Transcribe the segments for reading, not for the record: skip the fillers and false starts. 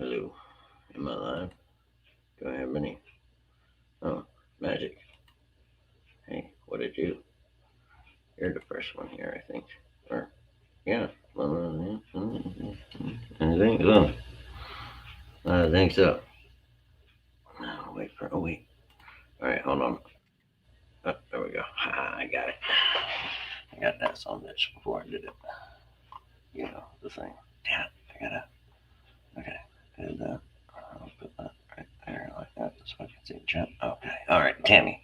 Hello, am I live? Do I have any? Oh, magic. Hey, what did you? You're the first one here, I think. Or, yeah. Anything? Oh, I think so. No, wait for. Oh, wait. All right, hold on. Oh, there we go. I got it. I got that son bitch before I did it. You know, the thing. Damn it. I gotta. Okay. Did that. I'll put that right there like that so I can see the chat. Okay. All right, Tammy.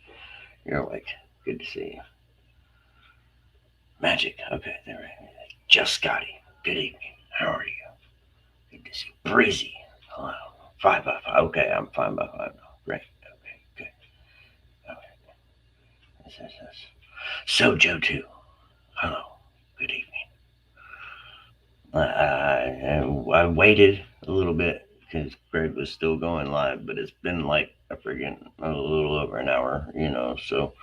You're awake. Good to see you. Magic. Okay, there we go. Just Scotty. Good evening. How are you? Good to see you. Breezy. Hello. 5 by 5. Okay, I'm 5 by 5 now. Great. Okay, good. Okay. This. Sojo 2. Hello. Good evening. I waited a little bit because Greg was still going live, but it's been like I forget a little over an hour, So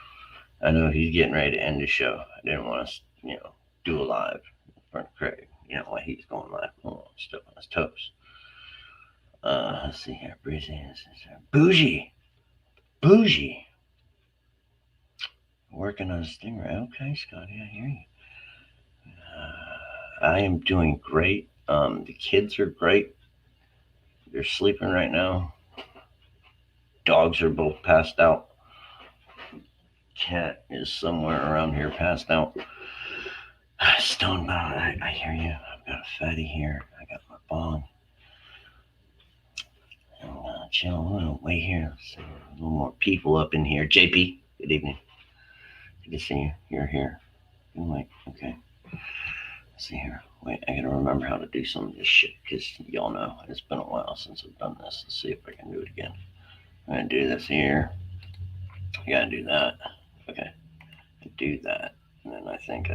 I know he's getting ready to end the show. I didn't want to, do a live in front of Craig. While he's going live. Oh, still on his toes. Let's see here. Breezy. Bougie. Bougie. Working on a stingray. Okay, Scotty, I hear you. I am doing great. The kids are great. They're sleeping right now. Dogs are both passed out. Cat is somewhere around here passed out. Stonebound, I hear you. I've got a fatty here. I got my bong. And chill. I'm gonna wait here. So a little more people up in here. JP, good evening. Good to see you. You're here. I'm like, okay. Let's see here. Wait, I gotta remember how to do some of this shit because y'all know it's been a while since I've done this. Let's see if I can do it again. I'm gonna do this here. I gotta do that. Okay. I do that. And then I think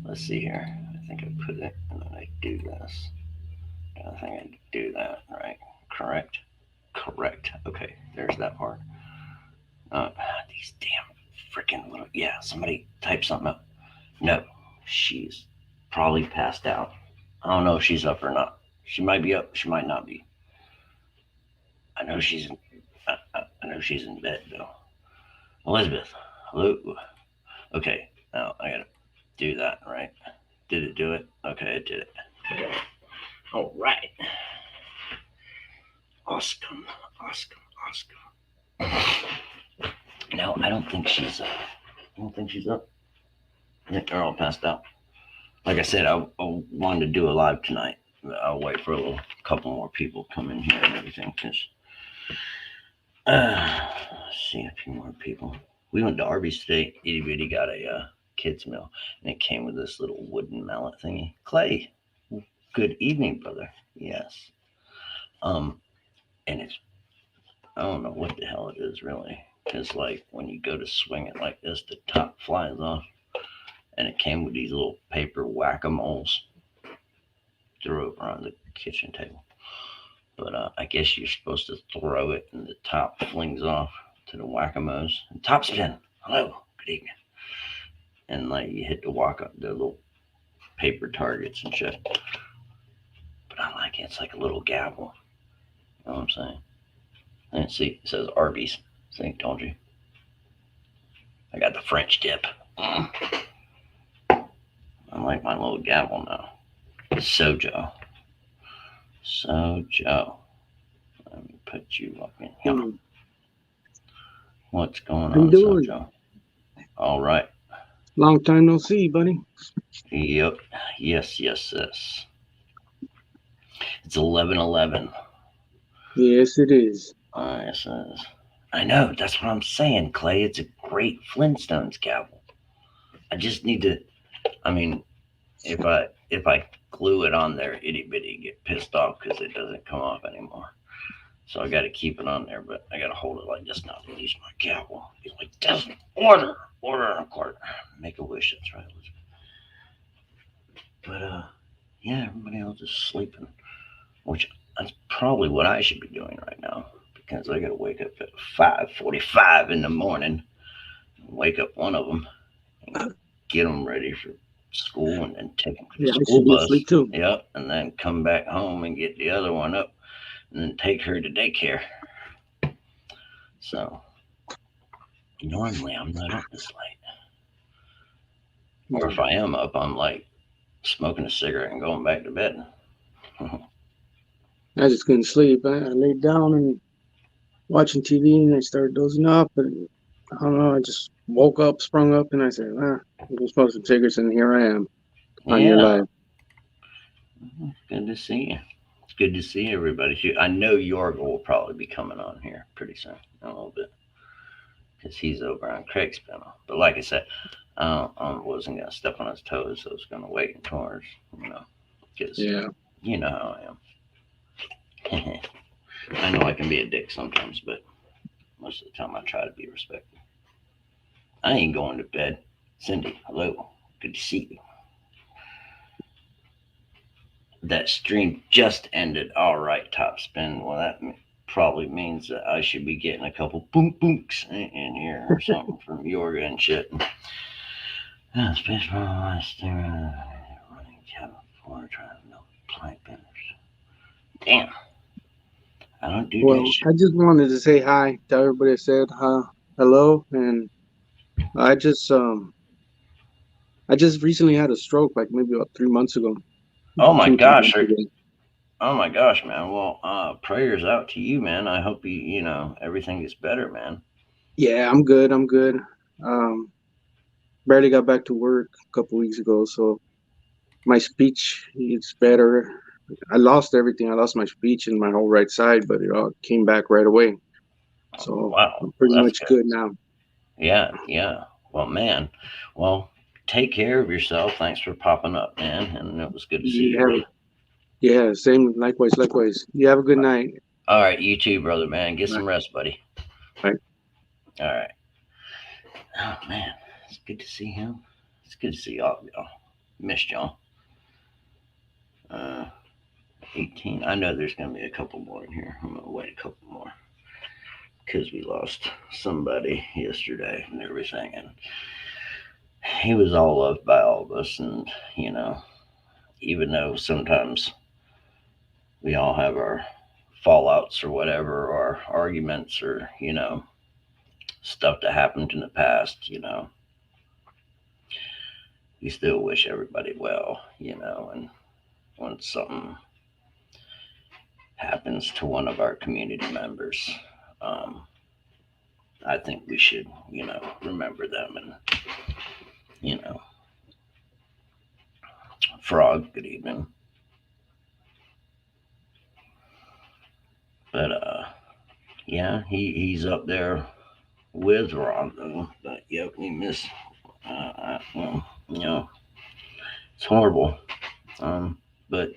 let's see here. I think I put it and then I do this. I think I do that, right? Correct? Correct. Okay, there's that part. These damn freaking little. Yeah, somebody type something up. No, she's probably passed out. I don't know if she's up or not. She might be up. She might not be. I know she's. I know she's in bed though. Elizabeth, hello. Okay, now I gotta do that, right? Did it do it? Okay, it did it. Okay. All right. Awesome. No, I don't think she's. I don't think she's up. I think they're all passed out. Like I said, I wanted to do a live tonight. I'll wait for a couple more people come in here and everything. Cause see a few more people. We went to Arby's today. Itty bitty got a kids meal, and it came with this little wooden mallet thingy. Clay, good evening, brother. Yes. And it's I don't know what the hell it is really. Because like when you go to swing it like this, the top flies off, and it came with these little paper whack-a-moles. Threw over on the kitchen table. But I guess you're supposed to throw it, and the top flings off to the whack-a-moles. And top spin. Hello, good evening. And like you hit the little paper targets and shit. But I like it. It's like a little gavel. You know what I'm saying? And see, it says Arby's. See, told you. I got the French dip. I like my little gavel now. Sojo. Let me put you up in here. What's going on, Sojo? All right. Long time no see, buddy. Yep. Yes. It's 11:11. Yes, it is. Yes, it is. I know. That's what I'm saying, Clay. It's a great Flintstones gavel. I just need to. I mean, if I glue it on there, itty bitty get pissed off because it doesn't come off anymore. So I got to keep it on there, but I got to hold it like this now to use my gavel. Be like, doesn't order a quarter. Make a wish. That's right, Elizabeth. But yeah, everybody else is sleeping, which that's probably what I should be doing right now because I got to wake up at 5:45 in the morning. Wake up one of them, and get them ready for school, and then take them to the school bus. Sleep too. Yep, and then come back home and get the other one up. and then take her to daycare. So normally I'm not up this late. Or if I am up, I'm like smoking a cigarette and going back to bed. I just couldn't sleep. I laid down and watching TV, and I started dozing off. But I don't know. I just woke up, sprung up, and I said, I'm gonna smoke some cigarettes, and here I am on your Yeah, live. good to see you. It's good to see everybody. I know Yorga will probably be coming on here pretty soon, in a little bit, because he's over on Craig's panel. But like I said, I wasn't gonna step on his toes. I was gonna wait until ours, because Yeah. you know how I am. I know I can be a dick sometimes, but most of the time I try to be respectful. I ain't going to bed. Cindy, hello. Good to see you. That stream just ended. All right, Top Spin. Well, that probably means that I should be getting a couple boom booms in here or something from Yorga and shit. Space running cabin floor trying to no plank benders. Damn. I don't do Well, that shit. I just wanted to say hi to everybody that said hello, and I just recently had a stroke, like maybe about 3 months ago, Oh my 2 3 gosh. months ago. Oh my gosh, man. Well, prayers out to you, man. I hope everything gets better, man. Yeah, I'm good. I'm good. Um, Barely got back to work a couple weeks ago, so my speech is better. I lost everything. I lost my speech and my whole right side, but it all came back right away. So Wow. I'm Well, pretty that's much good. good now. Yeah, yeah. Well, man. Well, take care of yourself. Thanks for popping up, man. And it was good to see you, Yeah, brother. yeah, same. Likewise, likewise. You have a good night. All right, you too, brother, man. Get Bye. some rest, buddy. Bye. All right. Oh man, it's good to see him. It's good to see all of y'all. Missed y'all. Uh, 18. I know there's gonna be a couple more in here. I'm gonna wait a couple more because we lost somebody yesterday and everything, and he was all loved by all of us. And you know, even though sometimes we all have our fallouts or whatever, or arguments, or stuff that happened in the past, we still wish everybody well, and when something happens to one of our community members, um, I think we should, remember them. And, you know, Frog, good evening. But, yeah, he's up there with Rondo. But, yep, we miss, well, it's horrible. But,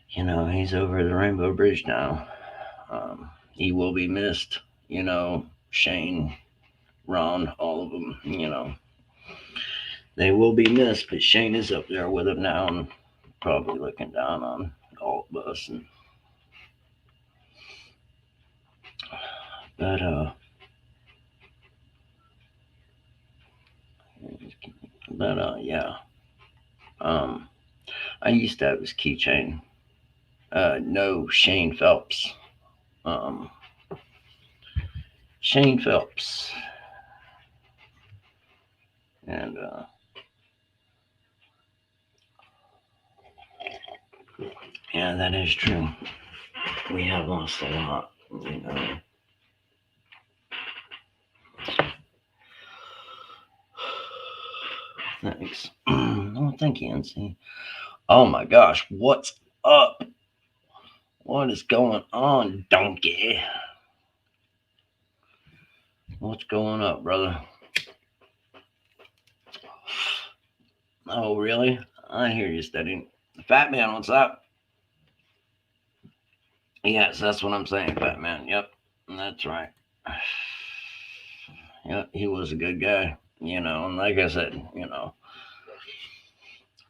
he's over the Rainbow Bridge now. He will be missed, Shane, Ron, all of them, they will be missed. But Shane is up there with him now and probably looking down on all of us. But yeah. Um, I used to have his keychain. No, Shane Phelps. Um, Shane Phelps. And yeah, that is true. We have lost a lot, Thanks. Oh, thank you, NC. Oh my gosh, what's up? What is going on, donkey? What's going up, brother? Oh, really? I hear you, Steady. Fat man, what's up? Yes, that's what I'm saying, Fat man. Yep, that's right. Yep, he was a good guy, and like I said,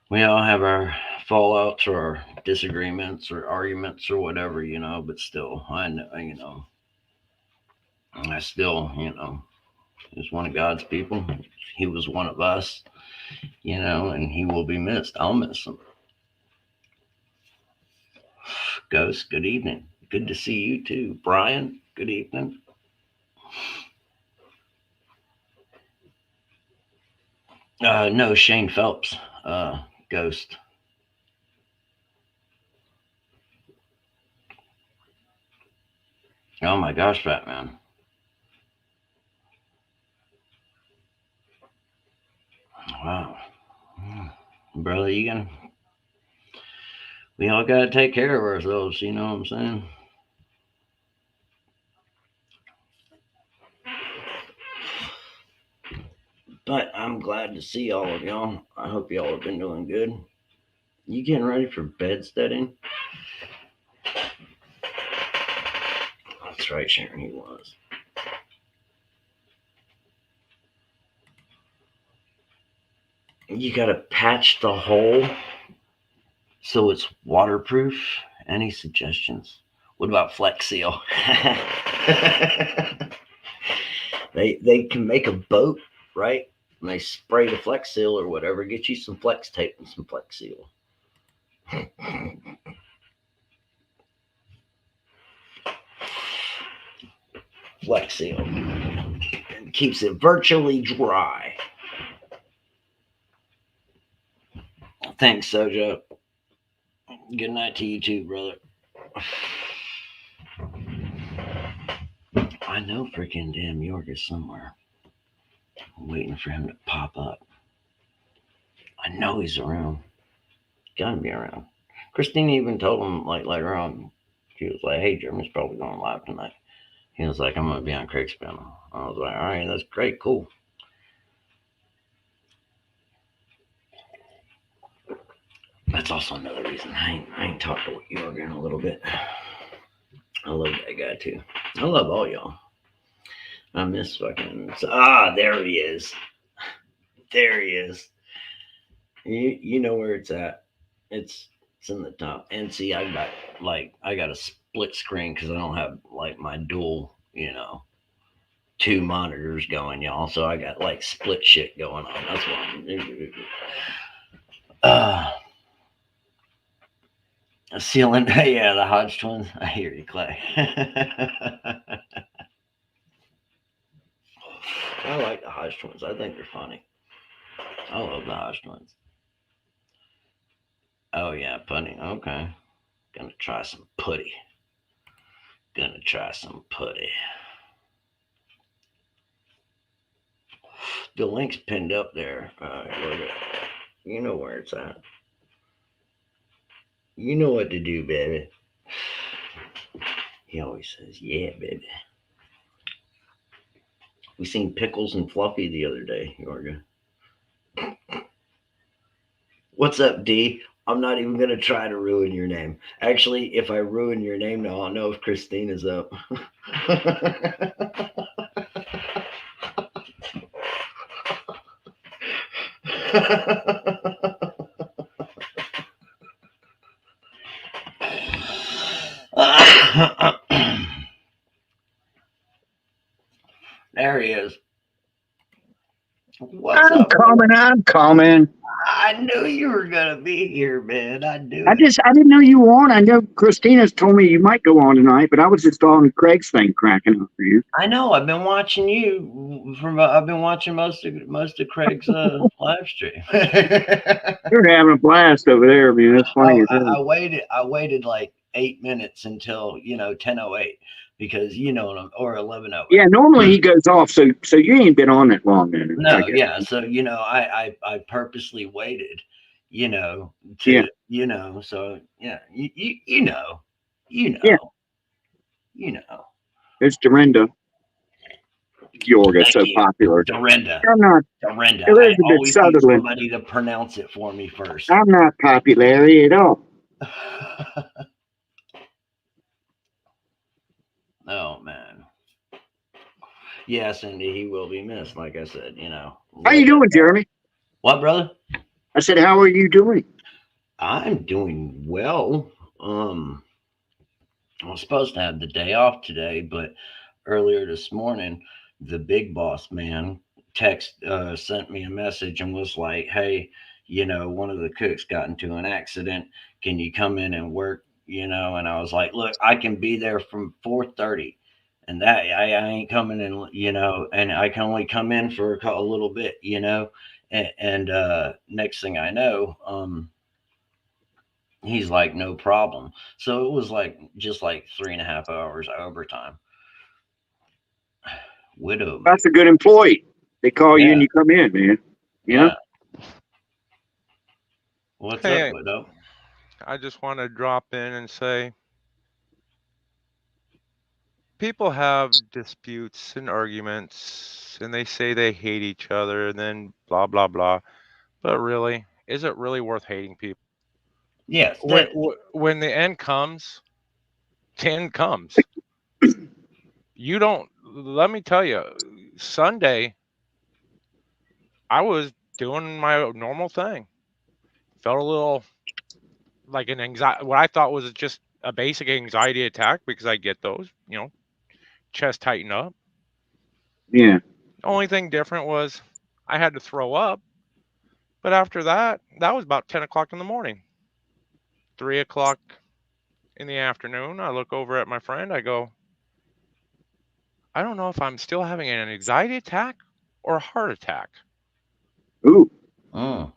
we all have our fallouts or our disagreements or arguments or whatever, but still, I know, I still, he was one of God's people. He was one of us, and he will be missed. I'll miss him. Ghost, good evening. Good to see you too. Brian, good evening. No, Shane Phelps, Ghost. Oh my gosh, Batman. Wow. Brother, we all gotta take care of ourselves, you know what I'm saying? But I'm glad to see all of y'all. I hope y'all have been doing good. You getting ready for bedsteading? That's right, Sharon, he was. You gotta patch the hole so it's waterproof. Any suggestions? What about Flex Seal? they can make a boat, right? And they spray the Flex Seal or whatever. Get you some Flex tape and some Flex Seal. Flex Seal. And keeps it virtually dry. Thanks, Sojo. Good night to you too, brother. I know freaking damn York is somewhere. I'm waiting for him to pop up. I know he's around. Gotta be around. Christine even told him like later on. She was like, "Hey, Jeremy's probably going live tonight." He was like, "I'm gonna be on Craig's panel." I was like, "All right, that's great, cool." That's also another reason I ain't talked to York in a little bit. I love that guy too. I love all y'all. I miss fucking. There he is. There he is. You know where it's at. It's in the top. And see, I got a split screen because I don't have like my dual, two monitors going, y'all. So I got like split shit going on. That's what I'm. Ceiling, yeah, the Hodge twins. I hear you, Clay. I like the Hodge twins. I think they're funny. I love the Hodge twins. Oh yeah, putty. Okay, gonna try some putty. Gonna try some putty. The link's pinned up there. You know where it's at. You know what to do, baby. He always says, "Yeah, baby." We seen Pickles and Fluffy the other day, Yorga. What's up, D? I'm not even gonna try to ruin your name. Actually, if I ruin your name now, I'll know if Christine is up. There he is. What's I'm up, brother? coming. I'm coming. I knew you were gonna be here, man. I knew I it. didn't know you were on. I know Christina's told me you might go on tonight, but I was just on Craig's thing cracking up for you. I know. I've been watching you from. I've been watching most of Craig's live stream. You're having a blast over there, man. It's funny Oh, as hell. I waited. I waited like 8 minutes until 10:08 because or 11:08. Yeah, normally he goes off, so you ain't been on that long then, I No, guess. yeah. So I purposely waited, Yeah, So yeah, you know, you yeah. know, you know. It's Dorinda. Yorga, Thank so you, popular. Dorinda. I'm not Dorinda. I Elizabeth always need Sutherland. somebody to pronounce it for me first. I'm not popularity at all. Oh man. Yeah, Cindy, he will be missed. Like I said, How you doing, Jeremy? What, brother? I said, how are you doing? I'm doing well. I was supposed to have the day off today, but earlier this morning, the big boss man sent me a message and was like, "Hey, one of the cooks got into an accident. Can you come in and work and I was like, look, I can be there from 4:30, and that I ain't coming in, and I can only come in for a little bit, and next thing I know, he's like, no problem. So it was like just like 3.5 hours overtime. Widow me. That's a good employee. They call you and Yeah, you come in, man. You know? yeah. What's up, Hey, Widow? I just want to drop in and say people have disputes and arguments and they say they hate each other and then blah, blah, blah. But really, is it really worth hating people? Yes, When the end comes, the end comes. You don't, let me tell you, Sunday, I was doing my normal thing. Felt a little like an anxiety, what I thought was just a basic anxiety attack because I get those, chest tighten up. Yeah. The only thing different was I had to throw up. But after that, that was about 10 o'clock in the morning. 3 o'clock in the afternoon, I look over at my friend. I go, I don't know if I'm still having an anxiety attack or a heart attack. Ooh. mm,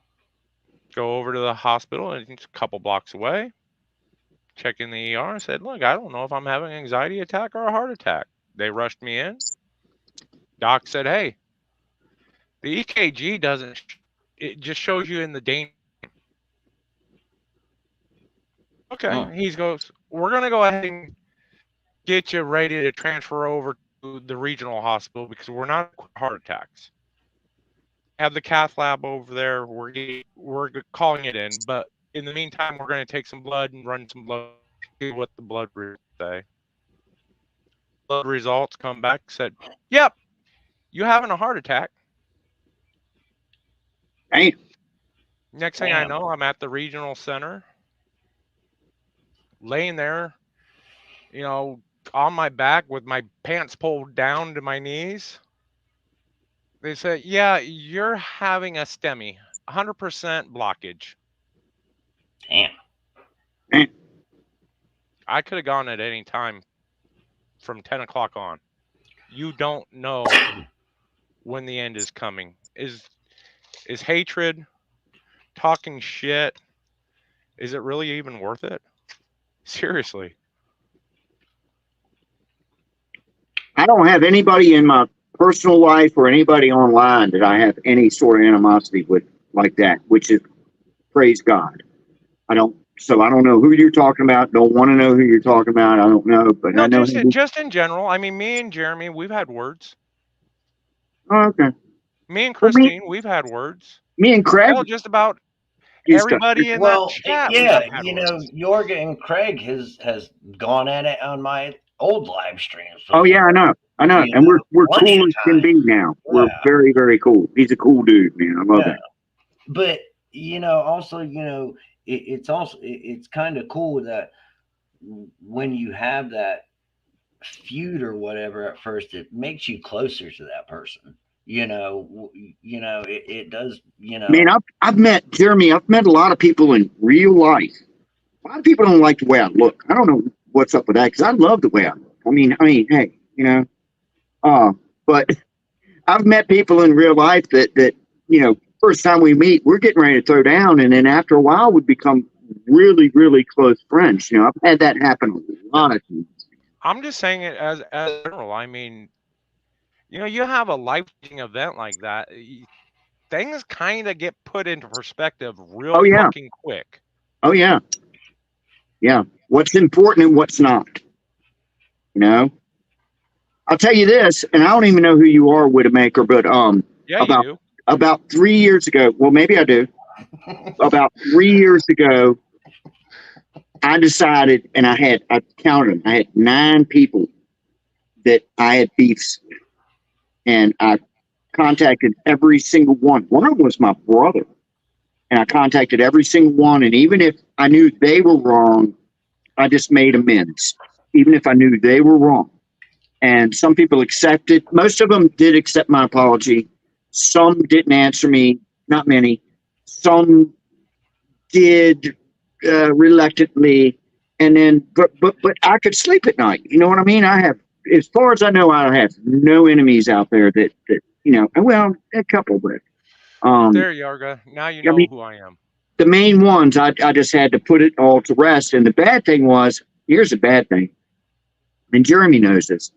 Go over to the hospital, and it's a couple blocks away. Check in the ER and said, look, I don't know if I'm having an anxiety attack or a heart attack. They rushed me in. Doc said, hey, the EKG doesn't, it just shows you in the danger. Okay. He goes, we're going to go ahead and get you ready to transfer over to the regional hospital because we're not heart attacks. Have the cath lab over there. We're calling it in, but in the meantime, we're going to take some blood and run some blood. See what the blood results say. Blood results come back, said, "Yep, you having a heart attack." Hey. Next thing I know, I'm at the regional center, laying there, on my back with my pants pulled down to my knees. They said, yeah, you're having a STEMI, 100% blockage. damn. I could have gone at any time from 10 o'clock on. You don't know when the end is coming. Is hatred, talking shit, is it really even worth it? Seriously. I don't have anybody in my personal life or anybody online that I have any sort of animosity with like that, which is, praise God. I don't know who you're talking about. Don't want to know who you're talking about. I don't know, but No, I know. just in general. I mean, me and Jeremy, we've had words. Oh, okay. Me and Christine, we've had words. Me and Craig. Hell, just about used to- everybody in Well, that chat. yeah, we've had words. Jorgen and Craig has gone at it on my old live streams. Oh yeah, I know. And we're plenty cool of as can be now. We're Yeah. very, very cool. He's a cool dude, man. I love Yeah. that. But also, it's kind of cool that when you have that feud or whatever at first, it makes you closer to that person. It does. Man, I've met Jeremy. I've met a lot of people in real life. A lot of people don't like the way I look. I don't know what's up with that because I love the way I look. I mean, hey, but I've met people in real life that first time we meet, we're getting ready to throw down, and then after a while, we become really, really close friends. I've had that happen a lot of times. I'm just saying it as general. I mean, you have a life-changing event like that. Things kind of get put into perspective real fucking quick. Oh yeah. Yeah. What's important and what's not. I'll tell you this, and I don't even know who you are, Widowmaker, but yeah, you do. About 3 years ago, well, maybe I do. About 3 years ago, I decided, and I counted them. I had 9 people that I had beefs with, and I contacted every single one. One of them was my brother, and I contacted every single one. And even if I knew they were wrong, I just made amends, even if I knew they were wrong. And some people accepted. Most of them did accept my apology. Some didn't answer me, not many. Some did reluctantly. And then, but I could sleep at night. You know what I mean? I have, as far as I know, I have no enemies out there that you know. Well, a couple, but There, Yarga. Now you I know mean, who I am. the main ones, I just had to put it all to rest. And the bad thing was, here's the bad thing, and Jeremy knows this.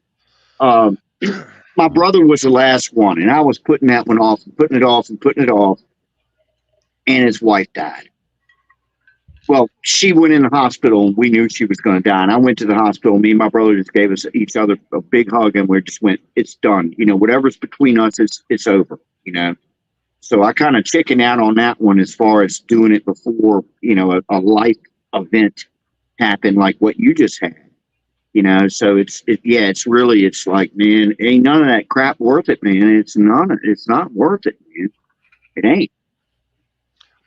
My brother was the last one, and I was putting that one off, and putting it off, and putting it off, and his wife died. Well, she went in the hospital, and we knew she was going to die. And I went to the hospital. Me and my brother just gave us each other a big hug, and we just went, "It's done. You know, whatever's between us, it's over." You know. So I kind of chickened out on that one as far as doing it before, you know, a life event happened like what you just had. You know, so it's really, it's like, man, ain't none of that crap worth it, man. It's not worth it, man. It ain't.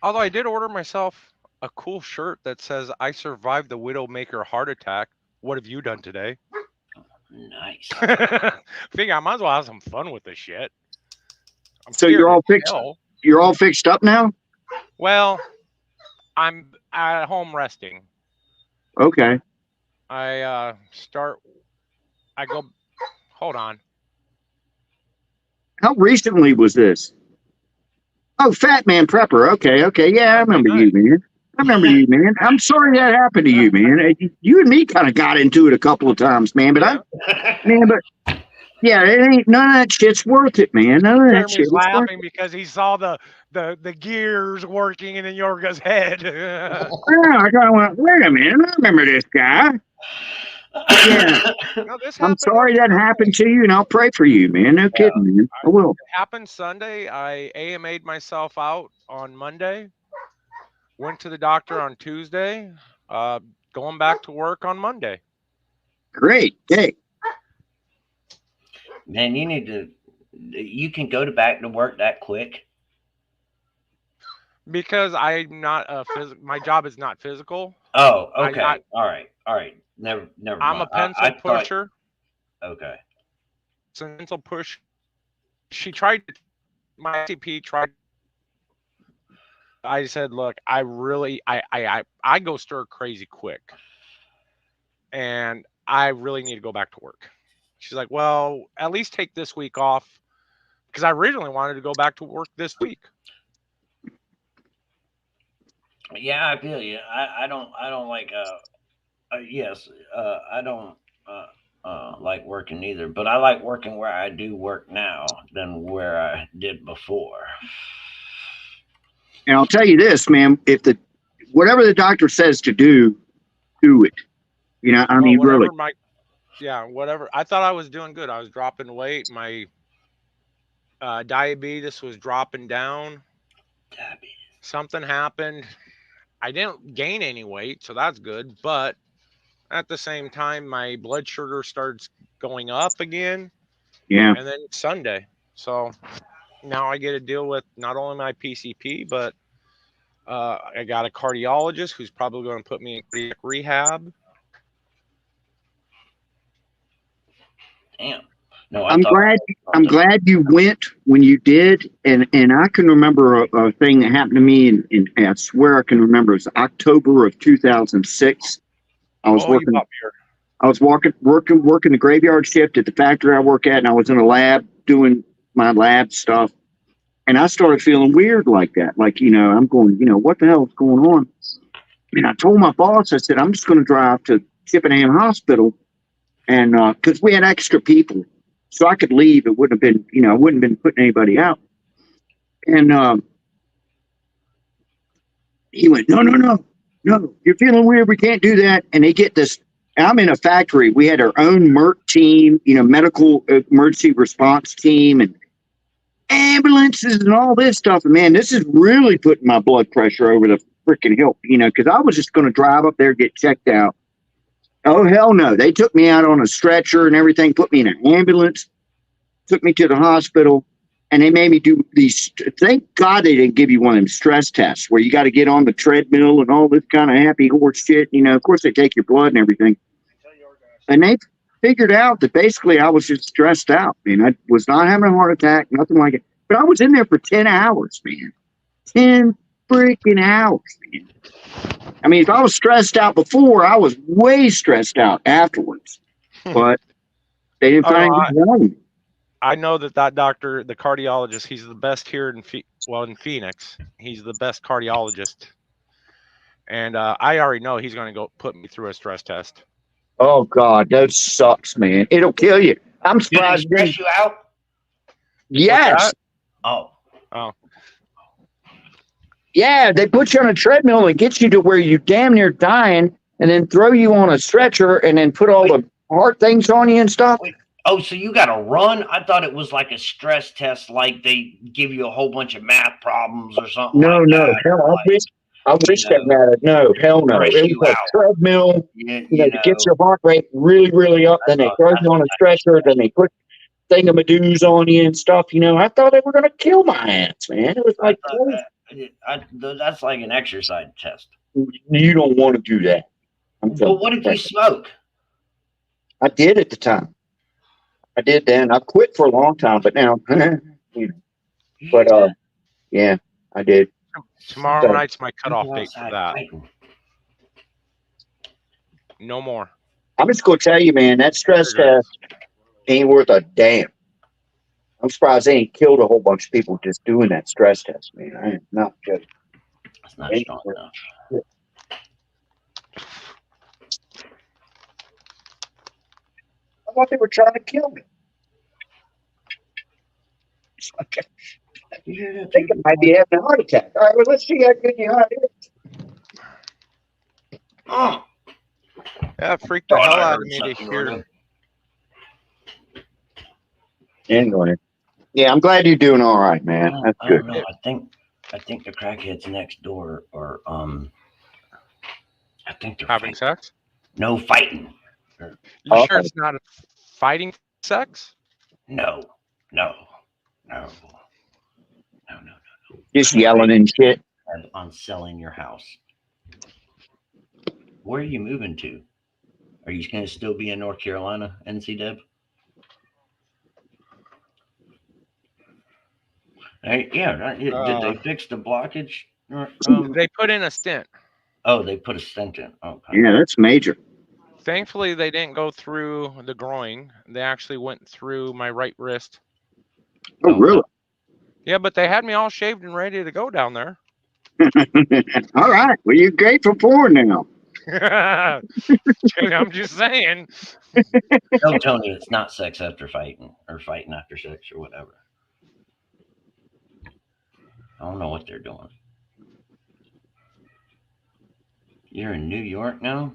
Although I did order myself a cool shirt that says "I survived the Widowmaker heart attack. What have you done today?" Nice. Figure I might as well have some fun with this shit. I'm So you're scared all to fixed. hell. You're all fixed up now. Well, I'm at home resting. Okay. I go. Hold on. How recently was this? Oh, Fat Man Prepper. Okay. Yeah, I remember you, man. I'm sorry that happened to you, man. You and me kind of got into it a couple of times, man. But yeah, it ain't, none of that shit's worth it, man. None of that shit. Jeremy's laughing because he saw the gears working in Yorga's head. Yeah, I kind of went, wait a minute, I remember this guy. Yeah. No, this I'm happened sorry on that Sunday. happened to you, and I'll pray for you, man. No kidding, man. I will. It happened Sunday. I AMA'd myself out on Monday. Went to the doctor on Tuesday. Going back to work on Monday. Great. Hey. Man, you can go back to work that quick. Because I'm not my job is not physical. Oh, okay. All right. Never I'm mind. a pencil pusher. Okay. It's a pencil push. My ICP tried. I said, look, I go stir crazy quick. And I really need to go back to work. She's like, well, at least take this week off. Because I originally wanted to go back to work this week. Yeah, I feel you. I don't like I don't like working either, but I like working where I do work now than where I did before. And I'll tell you this, man, whatever the doctor says to do it. You know, I mean, really. Whatever. I thought I was doing good. I was dropping weight. My diabetes was dropping down. Something happened. I didn't gain any weight, so that's good. But at the same time, my blood sugar starts going up again. Yeah. And then Sunday. So now I get to deal with not only my PCP, but I got a cardiologist who's probably going to put me in cardiac rehab. Damn. No, I'm glad you went when you did, and I can remember a thing that happened to me, and I swear I can remember. It was October of 2006. I was working the graveyard shift at the factory I work at, and I was in a lab doing my lab stuff, and I started feeling weird like that. Like, you know, I'm going, you know, what the hell is going on? And I told my boss, I said, I'm just going to drive to Chippenham Hospital, and because we had extra people. So I could leave. It wouldn't have been, you know, I wouldn't have been putting anybody out. And he went, no, you're feeling weird. We can't do that. And they get this. I'm in a factory. We had our own MERT team, you know, medical emergency response team, and ambulances and all this stuff. And man, this is really putting my blood pressure over the freaking hill, you know, because I was just going to drive up there, get checked out. Oh, hell no. They took me out on a stretcher and everything, put me in an ambulance, took me to the hospital, and they made me do these. Thank God they didn't give you one of them stress tests where you got to get on the treadmill and all this kind of happy horse shit. You know, of course, they take your blood and everything. And they figured out that basically I was just stressed out. I mean, I was not having a heart attack, nothing like it. But I was in there for 10 hours, man. 10 freaking hours, man. I mean, if I was stressed out before, I was way stressed out afterwards. But they didn't Oh, no, find anything wrong with me. I know that doctor, the cardiologist, he's the best here in in Phoenix. He's the best cardiologist, and I already know he's going to go put me through a stress test. Oh God, that sucks, man. It'll kill you. I'm Do they surprised. stress you out? Yes. Oh, Yeah, they put you on a treadmill and get you to where you damn near dying, and then throw you on a stretcher and then put all the hard things on you and stuff. oh, so you got to run? I thought it was like a stress test, like they give you a whole bunch of math problems or something. No, like no, that. hell, I wish you that mattered. No, hell no. Stress It you was a out. treadmill, You you know, to know, get your heart rate really, really up. Then they throw you on a stretcher, then they put thingamadoos on you and stuff. You know, I thought they were gonna kill my ass, man. It was I like, thought that's like an exercise test. you don't want to do that. But what if you smoke? I did at the time. I did then. I quit for a long time, but now, you know, but yeah, I did. Tomorrow So- night's my cutoff People date for outside that. fighting. No more. I'm just gonna tell you, man, that stress test ain't worth a damn. I'm surprised they ain't killed a whole bunch of people just doing that stress test, man. I am not joking. That's not strong enough. I thought they were trying to kill me. Okay. You hear that, I think I might be having a heart attack. All right, well, let's see how good you are. Oh, Yeah, freaked the thought hell I out heard of me to something, hear. Gordo. Anyway, yeah, I'm glad you're doing all right, man. That's I good. don't know. I think the crackheads next door are I think they're Having fighting. sex? No fighting. You Okay. sure it's not fighting sex? No. Just yelling and shit. On selling your house. Where are you moving to? Are you going to still be in North Carolina, NC Deb? Yeah. Did they fix the blockage? They put in a stent. Oh, they put a stent in. Okay. Yeah, that's major. Thankfully, they didn't go through the groin. They actually went through my right wrist. Oh, really? Yeah, but they had me all shaved and ready to go down there. All right. Well, you're grateful for now. I'm just saying. Tell Tony it's not sex after fighting or fighting after sex or whatever. I don't know what they're doing. You're in New York now?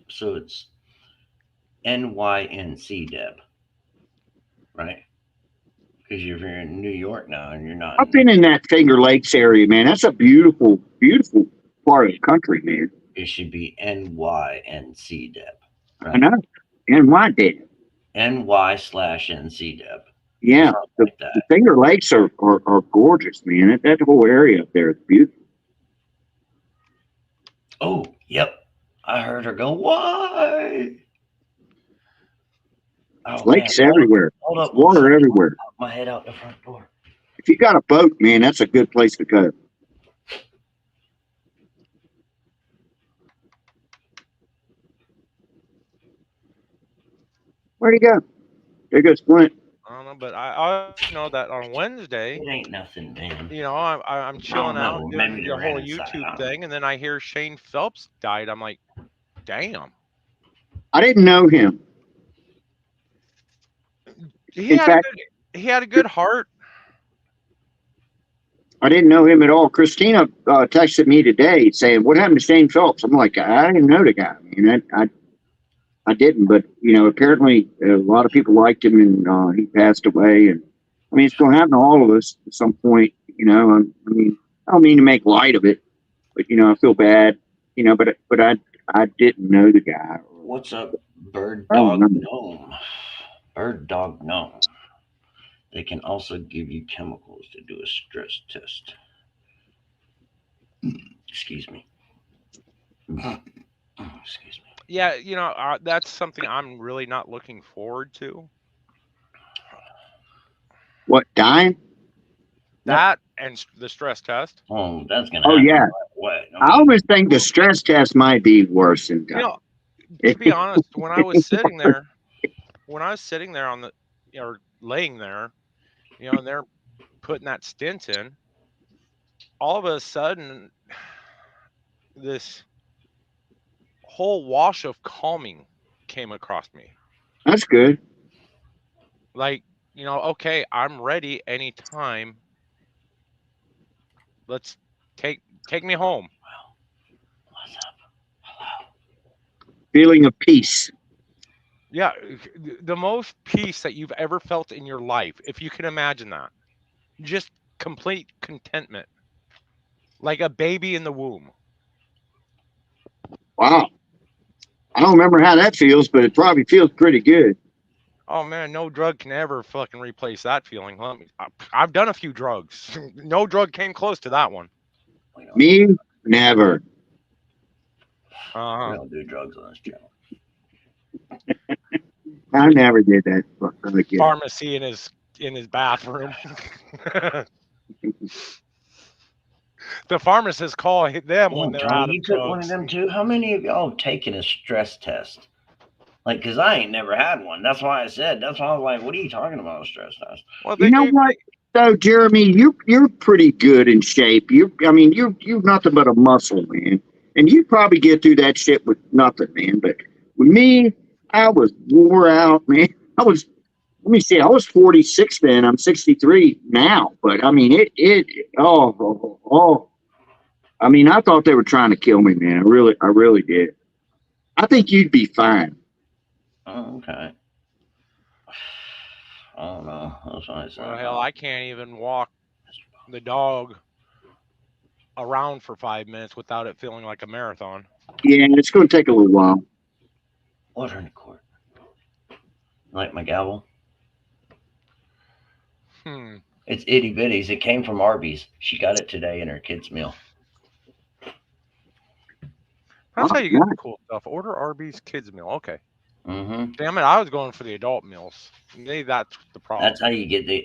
So it's NYNC, Deb. Right? Because you're in New York now and you're not. I've been in that Finger Lakes area, man. That's a beautiful, beautiful part of the country, man. It should be NYNC, Deb. Right? I know. And why did? NY/NC, Deb. Yeah. Something The, like that. the Finger Lakes are gorgeous, man. That whole area up there is beautiful. Oh, yep. I heard her go, why? Oh, Lakes man. everywhere. Hold up. Water everywhere. Pop my head out the front door. If you got a boat, man, that's a good place to go. Where'd he go? There goes Flint. I don't know, but I know that on Wednesday, It ain't nothing, man. you know, I'm chilling out know. doing Maybe the they ran whole inside. I YouTube don't thing, and then I hear Shane Phelps died. I'm like, damn. I didn't know him. He In had fact- he had a good heart. I didn't know him at all. Christina texted me today saying, "What happened to Shane Phelps?" I'm like, I didn't know the guy. I didn't, but you know, apparently a lot of people liked him, and he passed away. And I mean, it's going to happen to all of us at some point. You know, I mean, I don't mean to make light of it, but you know, I feel bad. You know, but I didn't know the guy. What's up, Bird I don't Dog know. Gnome? Bird Dog Gnome. They can also give you chemicals to do a stress test. Excuse me. Excuse me. Yeah, you know, that's something I'm really not looking forward to. What, dying? That and the stress test. Oh, that's gonna Oh happen. yeah, What? I almost think the stress test might be worse than You know, to be honest, when I was sitting there on the, or laying there, and they're putting that stent in, all of a sudden, this whole wash of calming came across me. That's good. Like, okay, I'm ready anytime. Let's take me home. What's up? Hello. Feeling of peace. Yeah, the most peace that you've ever felt in your life, if you can imagine that. Just complete contentment. Like a baby in the womb. Wow. I don't remember how that feels, but it probably feels pretty good. Oh man, no drug can ever fucking replace that feeling. I've done a few drugs. No drug came close to that one. Me, never. We Uh-huh. don't do drugs on this channel. I never did that. Again. Pharmacy in his bathroom. The pharmacists call them when they're Johnny, out of you took one of drugs. them too. How many of y'all have taken a stress test? Like, cause I ain't never had one. That's why I said. That's why I was like, "What are you talking about a stress test?" Well, You know what? So, Jeremy, you're pretty good in shape. You're nothing but a muscle, man. And you probably get through that shit with nothing, man. But with me, I was wore out, man. Let me see, I was 46 then. I'm 63 now. But I mean, I mean, I thought they were trying to kill me, man. I really did. I think you'd be fine. Oh, okay. I don't know. That's what I said. Well, hell, I can't even walk the dog around for 5 minutes without it feeling like a marathon. Yeah, it's going to take a little while. Order in the court. Like my gavel. It's itty bitties. It came from Arby's. She got it today in her kids' meal. That's how you get the cool stuff. Order Arby's kids meal. Okay. Mm-hmm. Damn it! I was going for the adult meals. Maybe that's the problem. That's how you get this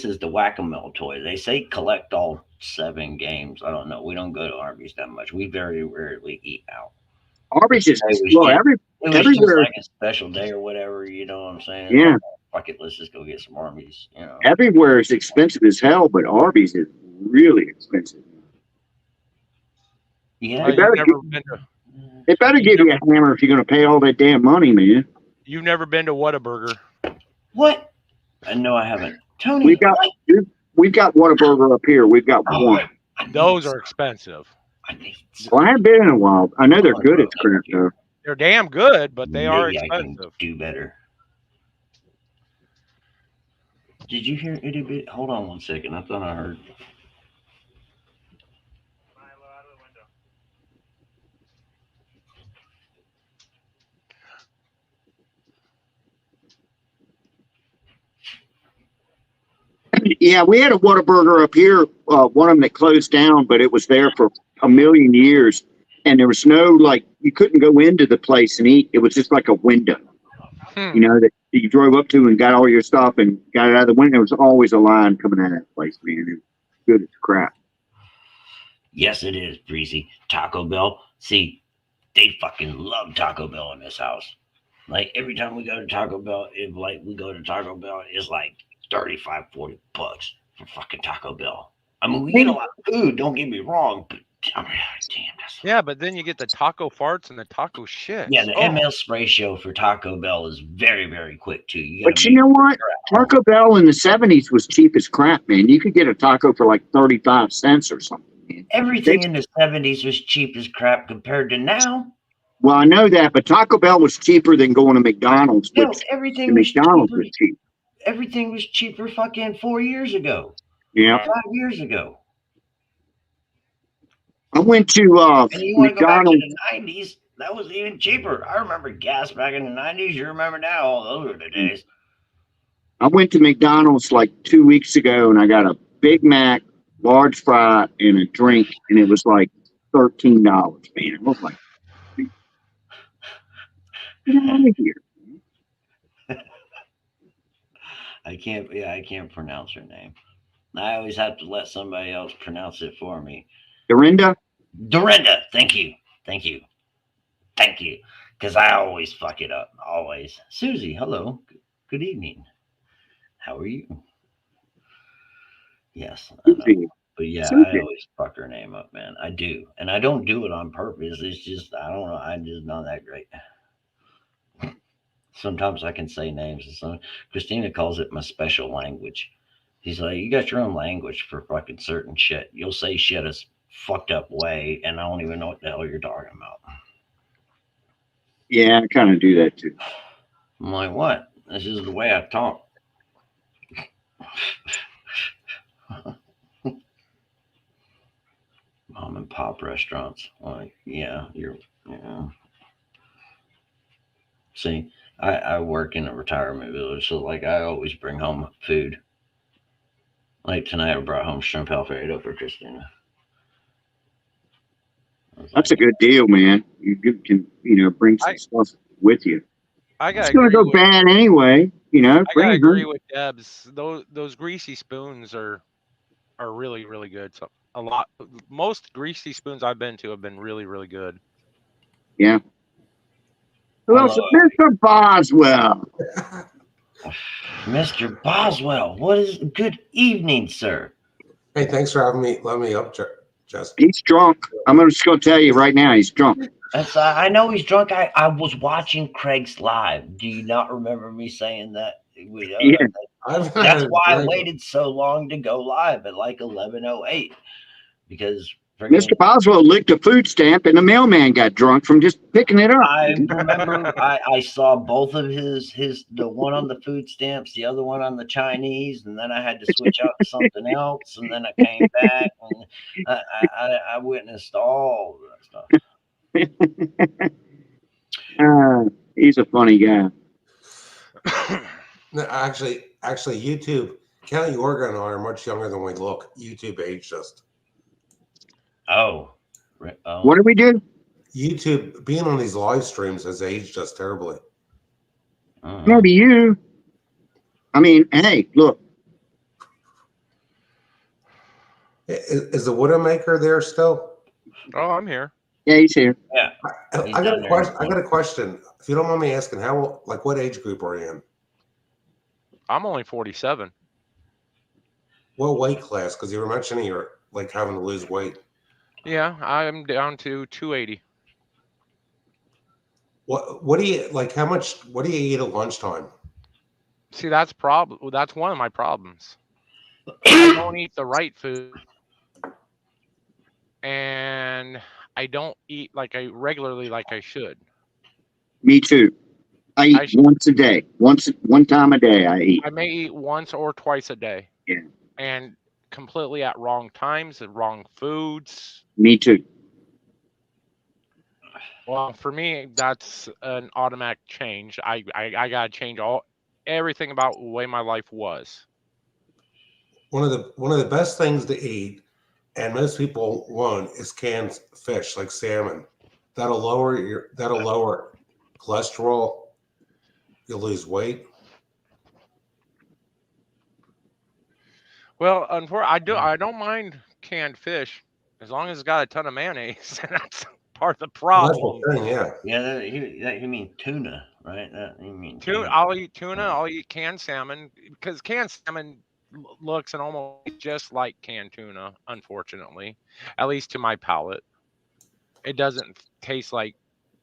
is the whack-a-mole toy. They say collect all 7 games. I don't know. We don't go to Arby's that much. We very rarely eat out. Arby's is It was just everywhere. like a special day or whatever. You know what I'm saying? Yeah. Like, fuck it, let's just go get some Arby's. Everywhere is expensive as hell, but Arby's is really expensive. Yeah. They better give you a hammer if you're going to pay all that damn money, man. You've never been to Whataburger? What? No, I haven't. Tony, we've got Whataburger up here. We've got one. Those are expensive. Well, I haven't been in a while. I know they're good at crap though. They're damn good, but they are Maybe expensive. I can do better. Did you hear itty bit? Hold on one second. I thought I heard. Yeah, we had a Whataburger up here, one of them that closed down, but it was there for a million years. And there was no, you couldn't go into the place and eat. It was just like a window, that you drove up to and got all your stuff and got it out of the window. There was always a line coming out of that place, man. It was good as crap. Yes, it is, Breezy. Taco Bell. See, they fucking love Taco Bell in this house. Like, every time we go to Taco Bell, it's like 35, 40 bucks for fucking Taco Bell. I mean, we get a lot of food, don't get me wrong, but damn, that's but then you get the taco farts and the taco shit. Yeah, the MS ratio for Taco Bell is very, very quick too. But you know what? Taco Bell in the 70s was cheap as crap, man. You could get a taco for like 35 cents or something, man. Everything in the 70s was cheap as crap compared to now. Well, I know that, but Taco Bell was cheaper than going to McDonald's. No, everything was cheap. Everything was cheaper fucking 4 years ago. Yeah. 5 years ago. I went to and you want to go back to McDonald's. the 90s, that was even cheaper. I remember gas back in the 90s. You remember now? Oh, those are the days. I went to McDonald's like 2 weeks ago and I got a Big Mac, large fry, and a drink, and it was like $13, man. I was like, get out of here. I can't pronounce her name. I always have to let somebody else pronounce it for me. Dorinda? Dorinda, thank you. Thank you. Thank you. Because I always fuck it up. Always. Susie, hello. Good evening. How are you? Yes, I know. Susie. But yeah, I Susie. always fuck her name up, man. I do. And I don't do it on purpose. It's just, I don't know. I'm just not that great. Sometimes I can say names and some. Christina calls it my special language. He's like, you got your own language for fucking certain shit. You'll say shit a fucked up way, and I don't even know what the hell you're talking about. Yeah, I kind of do that too. I'm like, what? This is the way I talk. Mom and pop restaurants. Like, yeah, yeah. See, I work in a retirement village, so like I always bring home food. Like tonight, I brought home shrimp Alfredo for Christina. That's a good deal, man. You can, bring some stuff with you. I It's gotta going to agree go bad anyway, I gotta bring agree them. with Debs. Those greasy spoons are really really good. So most greasy spoons I've been to have been really really good. Yeah. Who else? Hello. Mr. Boswell. Mr. Boswell, what is good evening, sir? Hey, thanks for having me. Let me up, Justin. He's drunk. I'm just going to tell you right now, he's drunk. That's I know he's drunk. I was watching Craig's live. Do you not remember me saying that? Yeah. That's why I waited so long to go live at like 11:08 because Mr. Boswell licked a food stamp and the mailman got drunk from just picking it up. I remember I saw both of the one on the food stamps, the other one on the Chinese, and then I had to switch out to something else, and then I came back and I witnessed all of that stuff. He's a funny guy. No, actually, YouTube. Kelly Organ and I are much younger than we look. YouTube aged us. Oh. What do we do? YouTube being on these live streams has aged us terribly. Maybe you. I mean, hey, look. Is the Widowmaker there still? Oh, I'm here. Yeah, he's here. Yeah. I got a question. I got a question. If you don't mind me asking, what age group are you in? I'm only 47. What weight class? Because you were mentioning you're like having to lose weight. Yeah, I'm down to 280. What do you like? How much? What do you eat at lunchtime? See, that's one of my problems. I don't eat the right food, and I don't eat regularly like I should. Me too. I eat once a day. One time a day I eat. I may eat once or twice a day. Yeah. And completely at wrong times and wrong foods. Me too. Well, for me, that's an automatic change. I gotta change everything about the way my life was. One of the best things to eat, and most people won't, is canned fish like salmon. That'll lower cholesterol. You'll lose weight. Well, unfortunately, I don't mind canned fish as long as it's got a ton of mayonnaise. That's part of the problem. Well, that's the thing, yeah. Yeah, you mean tuna, right? You mean tuna? I'll eat tuna. I'll eat canned salmon because canned salmon looks and almost just like canned tuna. Unfortunately, at least to my palate, it doesn't taste like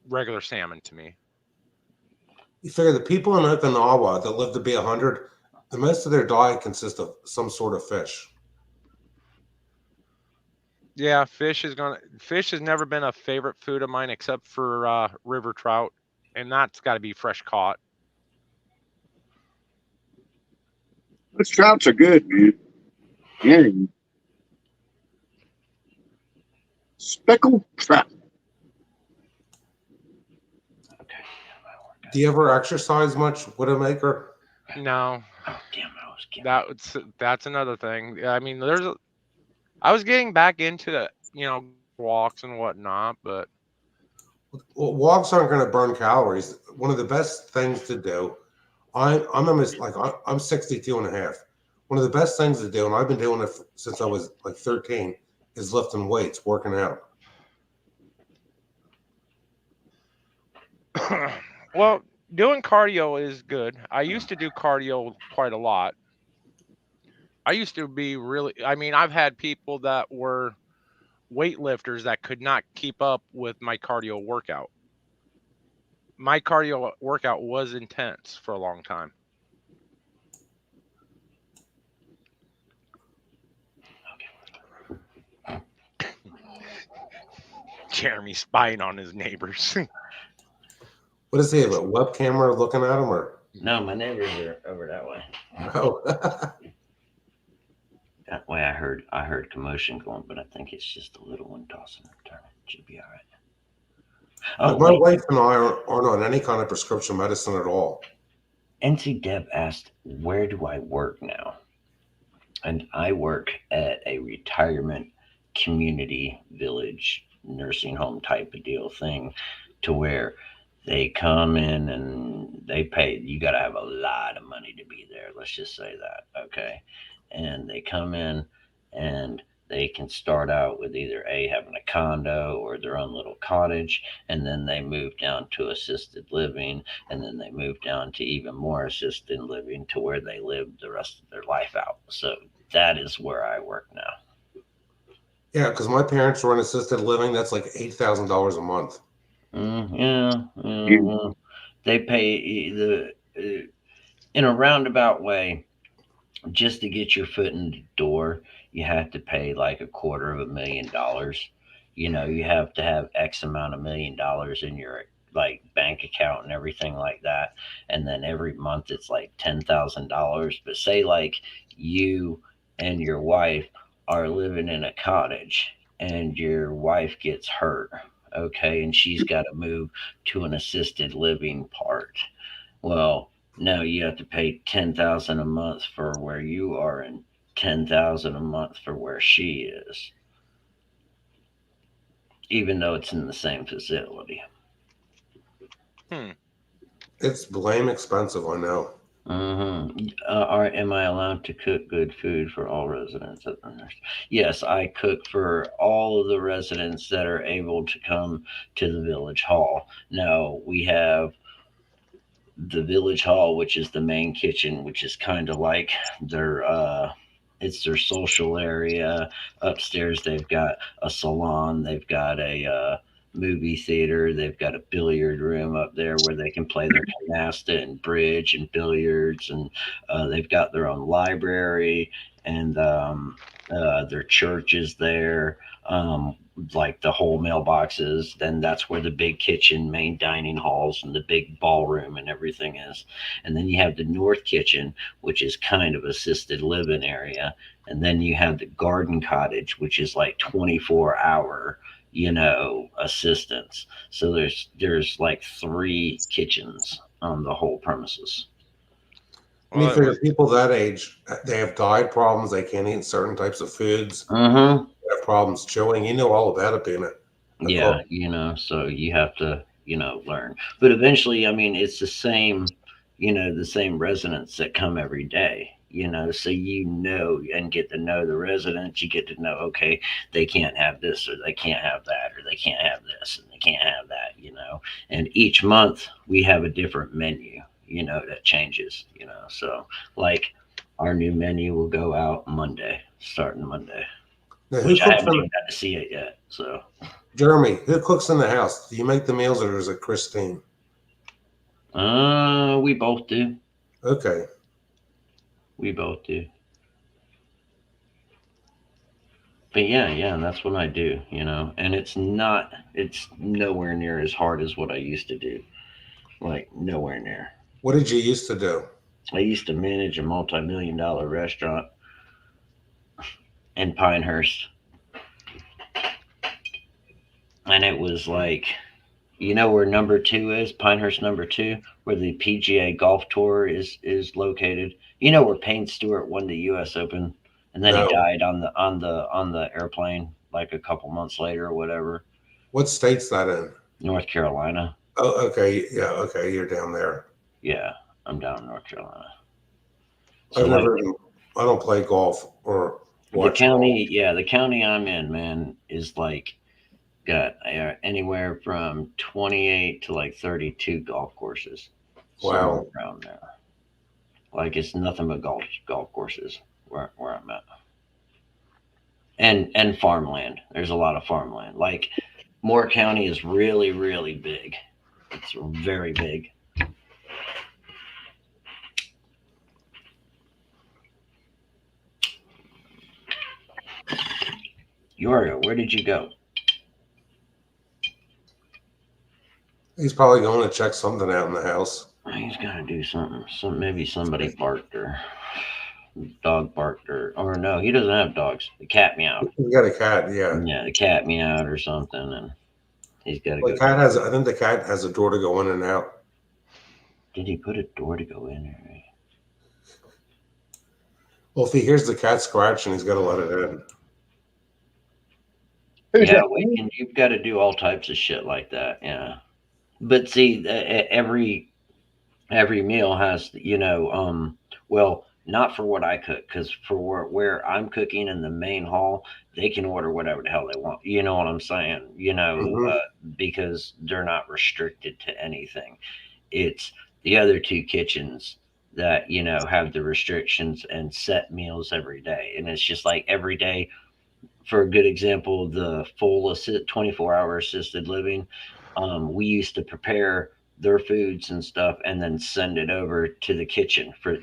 regular salmon to me. You figure the people in Okinawa that live to be 100, the most of their diet consists of some sort of fish. Yeah, fish has never been a favorite food of mine except for river trout, and that's got to be fresh caught. Those trouts are good, man. Yeah. Speckled trout. Do you ever exercise much, Widowmaker? No. Oh, damn, that's another thing. I mean, I was getting back into the, walks and whatnot, but walks aren't going to burn calories. One of the best things to do. I'm 62 and a half. One of the best things to do, and I've been doing it since I was like 13, is lifting weights, working out. Well, doing cardio is good. I used to do cardio quite a lot. I used to be I mean, I've had people that were weightlifters that could not keep up with my cardio workout. My cardio workout was intense for a long time. Jeremy spying on his neighbors. What does he have, a web camera looking at him, or? No, my neighbors are over that way. Oh. That way I heard commotion going, but I think it's just a little one tossing and turning. Should be all right. Oh, My wait. wife and I aren't on any kind of prescription medicine at all. NC Deb asked, where do I work now? And I work at a retirement community village nursing home type of deal thing, to where they come in and they pay. You got to have a lot of money to be there. Let's just say that. Okay. And they come in and they can start out with either having a condo or their own little cottage, and then they move down to assisted living, and then they move down to even more assisted living, to where they live the rest of their life out. So that is where I work now. Yeah, because my parents were in assisted living. That's like $8,000 a month. Well, they pay in a roundabout way. Just to get your foot in the door, you have to pay like $250,000. You know, you have to have X amount of $1 million in your like bank account and everything like that. And then every month it's like $10,000. But say like you and your wife are living in a cottage and your wife gets hurt, okay, and she's got to move to an assisted living part. Well, no, you have to pay 10,000 a month for where you are, and 10,000 a month for where she is, even though it's in the same facility. It's blame expensive, I know. Am I allowed to cook good food for all residents of the nurse? Yes, I cook for all of the residents that are able to come to the village hall. Now we have the village hall, which is the main kitchen, which is kind of like their it's their social area. Upstairs they've got a salon, they've got a movie theater, they've got a billiard room up there where they can play their canasta and bridge and billiards, and they've got their own library, and their church is there, like the whole mailboxes. Then that's where the big kitchen, main dining halls, and the big ballroom and everything is. And then you have the north kitchen, which is kind of assisted living area. And then you have the garden cottage, which is like 24-hour, assistance. So there's like 3 kitchens on the whole premises. I mean, for people that age, they have diet problems. They can't eat certain types of foods. Mm-hmm. They have problems chewing. You know all about it, being it. Yeah, so you have to, learn. But eventually, I mean, it's the same, the same residents that come every day, so and get to know the residents. You get to know, okay, they can't have this, or they can't have that, or they can't have this, and they can't have that, And each month we have a different menu, that changes, So like our new menu will go out starting Monday. Now, Which I haven't even got to see it yet. So, Jeremy, who cooks in the house? Do you make the meals, or is it Christine? we both do. Okay. We both do. But yeah, that's what I do, and it's nowhere near as hard as what I used to do. Like nowhere near. What did you used to do? I used to manage a multi-million-dollar restaurant in Pinehurst. And it was like, where number 2 is, Pinehurst number 2, where the PGA Golf Tour is located. Where Payne Stewart won the U.S. Open, and then he died on the airplane like a couple months later or whatever. What state's that in? North Carolina. Oh, okay. Yeah, okay. You're down there. Yeah, I'm down in North Carolina. So don't play golf or The watch county, yeah, the county I'm in, man, is like got anywhere from 28 to like 32 golf courses, somewhere Wow. around there. Like it's nothing but golf courses where I'm at, and farmland. There's a lot of farmland. Like Moore County is really big. It's very big. Yorio, where did you go? He's probably going to check something out in the house. He's got to do something. Maybe somebody barked or dog barked or no, he doesn't have dogs. The cat meowed. He's got a cat, yeah. Yeah, the cat meowed or something, and he's got to The go. cat has, I think the cat has a door to go in and out. Did he put a door to go in there? Well, if he hears the cat scratching, he's got to let it in. Who's Yeah, that? you've got to do all types of shit like that. Yeah, but see, every meal has, well, not for what I cook, because for where I'm cooking in the main hall, they can order whatever the hell they want. You know what I'm saying? Mhm. Because they're not restricted to anything. It's the other two kitchens that have the restrictions and set meals every day, and it's just like every day. For a good example, the full 24-hour assisted living, we used to prepare their foods and stuff and then send it over to the kitchen for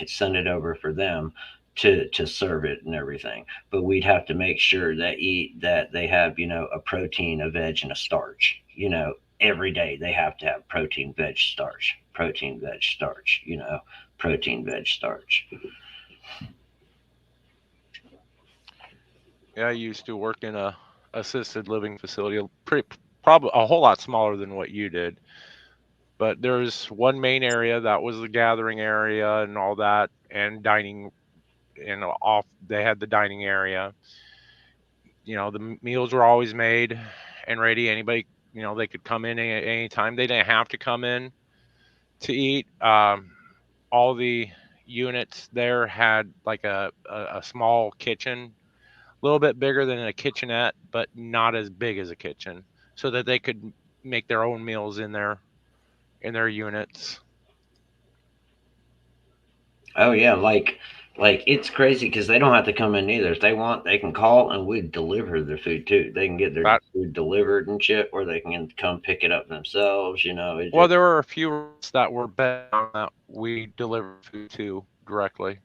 send it over for them to serve it and everything. But we'd have to make sure that they have a protein, a veg, and a starch. Every day they have to have protein, veg, starch, protein, veg, starch. Protein, veg, starch. Yeah, I used to work in a assisted living facility, probably a whole lot smaller than what you did. But there's one main area that was the gathering area and all that, and dining, and off they had the dining area. The meals were always made and ready. Anybody, they could come in any time. They didn't have to come in to eat. All the units there had like a small kitchen, a little bit bigger than a kitchenette, but not as big as a kitchen, so that they could make their own meals in their units. Oh yeah, like it's crazy because they don't have to come in either. If they want, they can call and we deliver their food too. They can get their That food delivered and shit, or they can come pick it up themselves. Well, there were a few that were better that we delivered food to directly.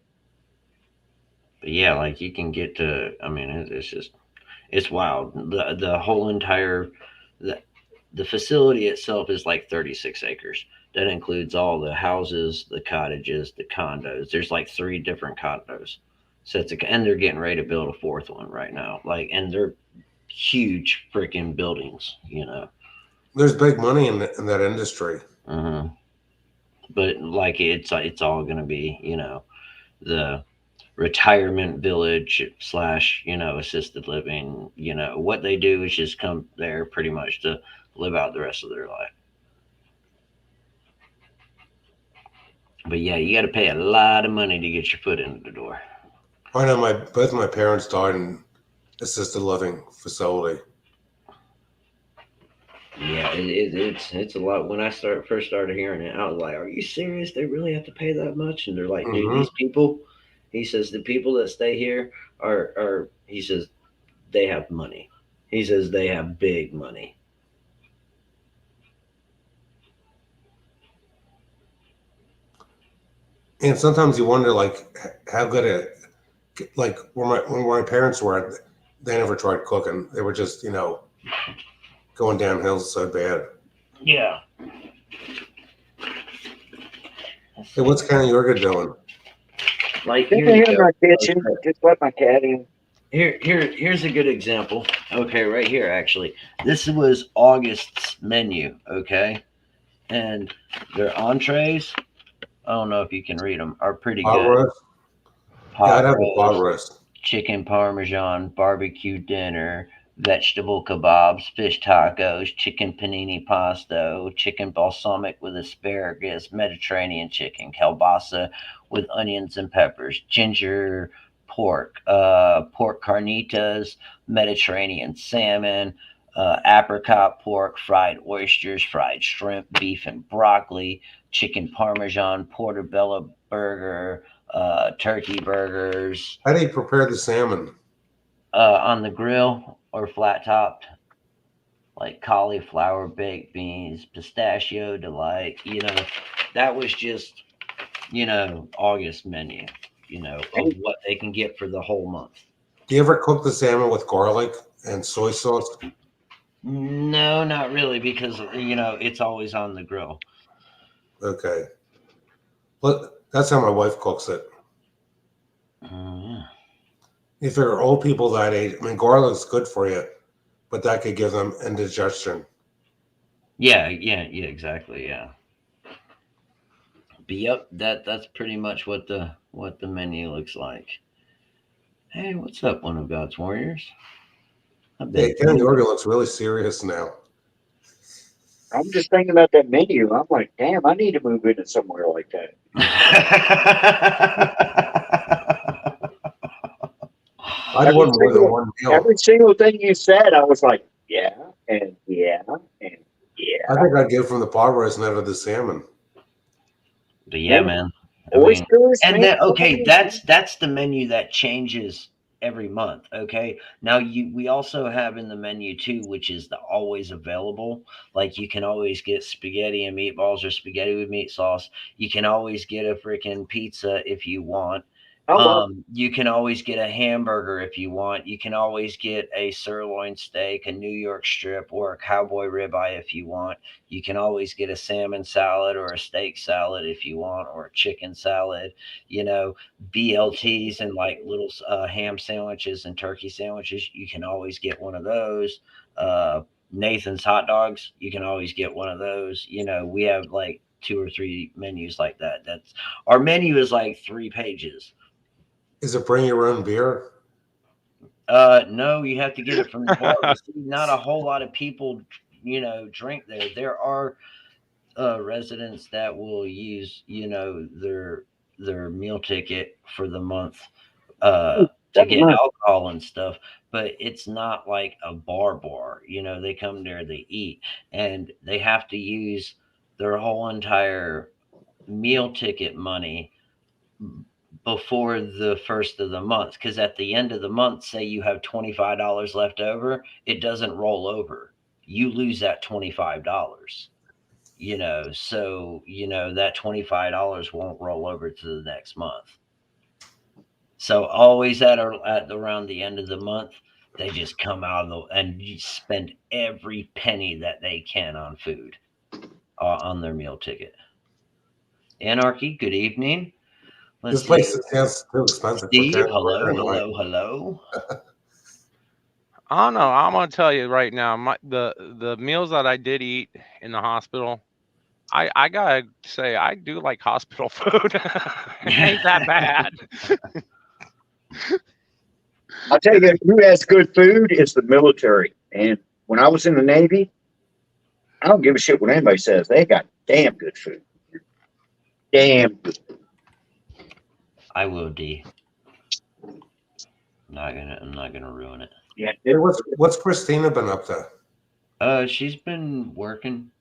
But yeah, like you can get to. I mean, it's wild. The whole entire the the facility itself is like 36 acres. That includes all the houses, the cottages, the condos. There's like three different condos. So and they're getting ready to build a fourth one right now. Like, and they're huge freaking buildings. There's big money in that industry. Hmm. But like it's all going to be the retirement village slash assisted living. What they do is just come there pretty much to live out the rest of their life. But yeah, you got to pay a lot of money to get your foot into the door. I know both my parents died in assisted living facility. Yeah, it's a lot. When I first started hearing it, I was like, "Are you serious? They really have to pay that much?" And they're like, "Dude, Mm-hmm. these people," he says, "the people that stay here are," he says, "they have money." He says they have big money. And sometimes you wonder, like, how good like when my parents were, they never tried cooking. They were just, going downhill so bad. Yeah. Hey, what's County Yorga doing? Like Didn't hear my kitchen. Just let my cat in. Here's a good example. Okay, right here actually. This was August's menu, okay? And their entrees, I don't know if you can read them, are pretty Pot good. roast? Yeah, I'd have a pot roast. Chicken parmesan, barbecue dinner, vegetable kebabs, fish tacos, chicken panini pasta, chicken balsamic with asparagus, Mediterranean chicken, kielbasa with onions and peppers, ginger pork, pork carnitas, Mediterranean salmon, apricot pork, fried oysters, fried shrimp, beef and broccoli, chicken parmesan, portobello burger, turkey burgers, How do you prepare the salmon? on the grill or flat topped, like cauliflower, baked beans, pistachio delight. That was just August menu. Of what they can get for the whole month. Do you ever cook the salmon with garlic and soy sauce? No, not really, because it's always on the grill. Okay. But that's how my wife cooks it. Mm. If there are old people that age, I mean, garlic's good for you, but that could give them indigestion. Yeah, exactly, yeah. But yep, that's pretty much what the menu looks like. Hey, what's up, one of God's warriors? I've Hey, been Ken Jordan looks really serious now. I'm just thinking about that menu. I'm like, damn, I need to move into somewhere like that. I'd want more than one meal. Every single thing you said, I was like, yeah, and yeah, and yeah. I think I'd give from the pot roast instead of the salmon. But yeah, man. I mean, Oysters, and man. then okay, that's the menu that changes every month. Okay, now we also have in the menu too, which is the always available. Like you can always get spaghetti and meatballs or spaghetti with meat sauce. You can always get a freaking pizza if you want. You can always get a hamburger if you want. You can always get a sirloin steak, a New York strip, or a cowboy ribeye if you want. You can always get a salmon salad or a steak salad if you want, or a chicken salad. BLTs and like little ham sandwiches and turkey sandwiches. You can always get one of those. Nathan's hot dogs. You can always get one of those. We have like 2 or 3 menus like that. That's our menu is like 3 pages. Is it bring your own beer? No, you have to get it from the bar. See, not a whole lot of people, drink there. There are residents that will use, their meal ticket for the month to get alcohol and stuff, but it's not like a bar. They come there, they eat, and they have to use their whole entire meal ticket money before the first of the month, because at the end of the month, say you have $25 left over, it doesn't roll over. You lose that $25. So that $25 won't roll over to the next month. So always at around the end of the month, they just come out and you spend every penny that they can on food, on their meal ticket. Anarchy, good evening. This place sounds too expensive. Steve, hello. I don't know. I'm gonna tell you right now, the meals that I did eat in the hospital, I gotta say I do like hospital food. It ain't that bad. I'll tell you who has good food is the military. And when I was in the Navy, I don't give a shit what anybody says. They got damn good food. Damn good. I will, D. I'm not gonna ruin it. Yeah. Hey, what's Christina been up to? She's been working,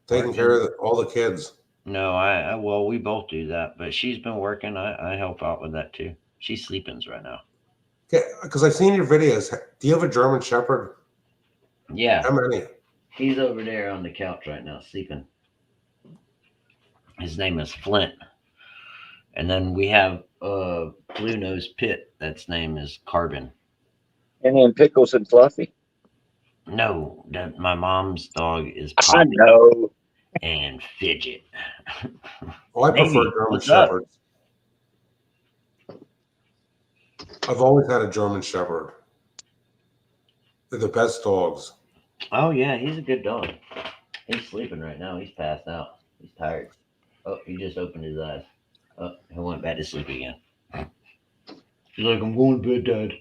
Taking care of all the kids. No, well, we both do that, but she's been working. I help out with that too. She's sleeping right now. Yeah, because I've seen your videos. Do you have a German Shepherd? Yeah. How many? He's over there on the couch right now, sleeping. His name is Flint. And then we have Blue Nose Pit. That's name is Carbon. And then Pickles and Fluffy. No, that my mom's dog is Poppy. I know. And Fidget. Well, I prefer German Shepherds. I've always had a German Shepherd. They're the best dogs. Oh yeah, he's a good dog. He's sleeping right now. He's passed out. He's tired. Oh, he just opened his eyes. Oh, he went back to sleep again. He's like, I'm going to bed, Dad.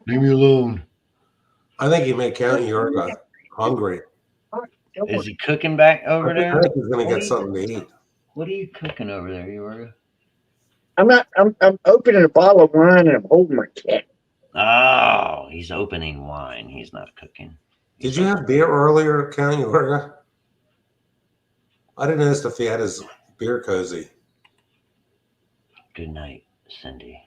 Leave me alone. I think he made Count Yorga hungry. Is he cooking back over I there? think he's going to get something to eat. What are you cooking over there, Yorga? I'm opening a bottle of wine and I'm holding my cat. Oh, he's opening wine. He's not cooking. Did you have beer earlier, Count Yorga? I didn't notice if he had his beer cozy. Good night, Cindy.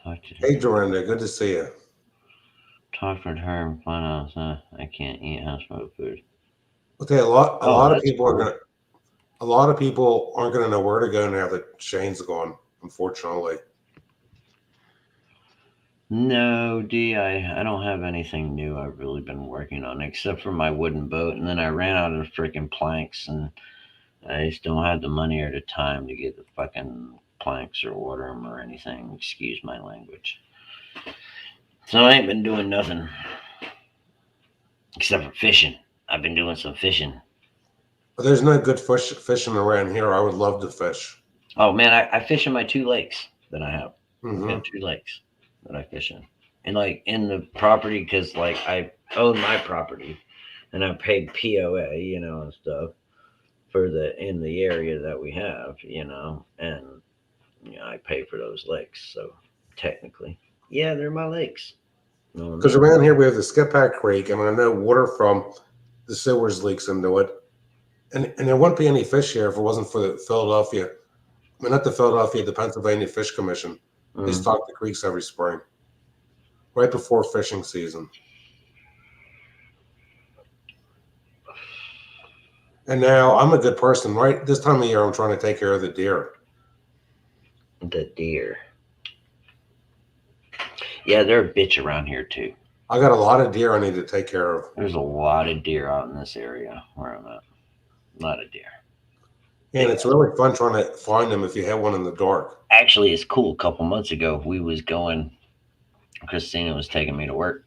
Talk to Hey, Dorinda, good to see you. talk with her and find out. I can't eat house smoked food. Okay, a lot of that's people cool. a lot of people aren't gonna know where to go now that Shane's gone, unfortunately. No, D, I don't have anything new I've really been working on except for my wooden boat, and then I ran out of freaking planks, and I just don't have the money or the time to get the fucking planks or order them or anything. Excuse my language. So I ain't been doing nothing except for fishing. I've been doing some fishing. But there's no good fishing around here. I would love to fish. Oh man, I fish in my 2 lakes that I have. I Hmm. have 2 lakes that I fish in, and like in the property because like I own my property, and I paid POA, and stuff for in the area that we have, and I pay for those lakes. So technically, yeah, they're my lakes. You know what I Because mean? around here we have the Skippack Creek, and I know water from the sewers leaks into it. And there wouldn't be any fish here if it wasn't for the Philadelphia. I mean, not the Philadelphia, the Pennsylvania Fish Commission. They Mhm. stock the creeks every spring, right before fishing season. And now I'm a good person, right? This time of year, I'm trying to take care of the deer. The deer. Yeah, they're a bitch around here too. I got a lot of deer I need to take care of. There's a lot of deer out in this area where I'm at. A lot of deer. And it's really fun trying to find them if you have one in the dark. Actually, it's cool. A couple months ago, we was going. Christina was taking me to work,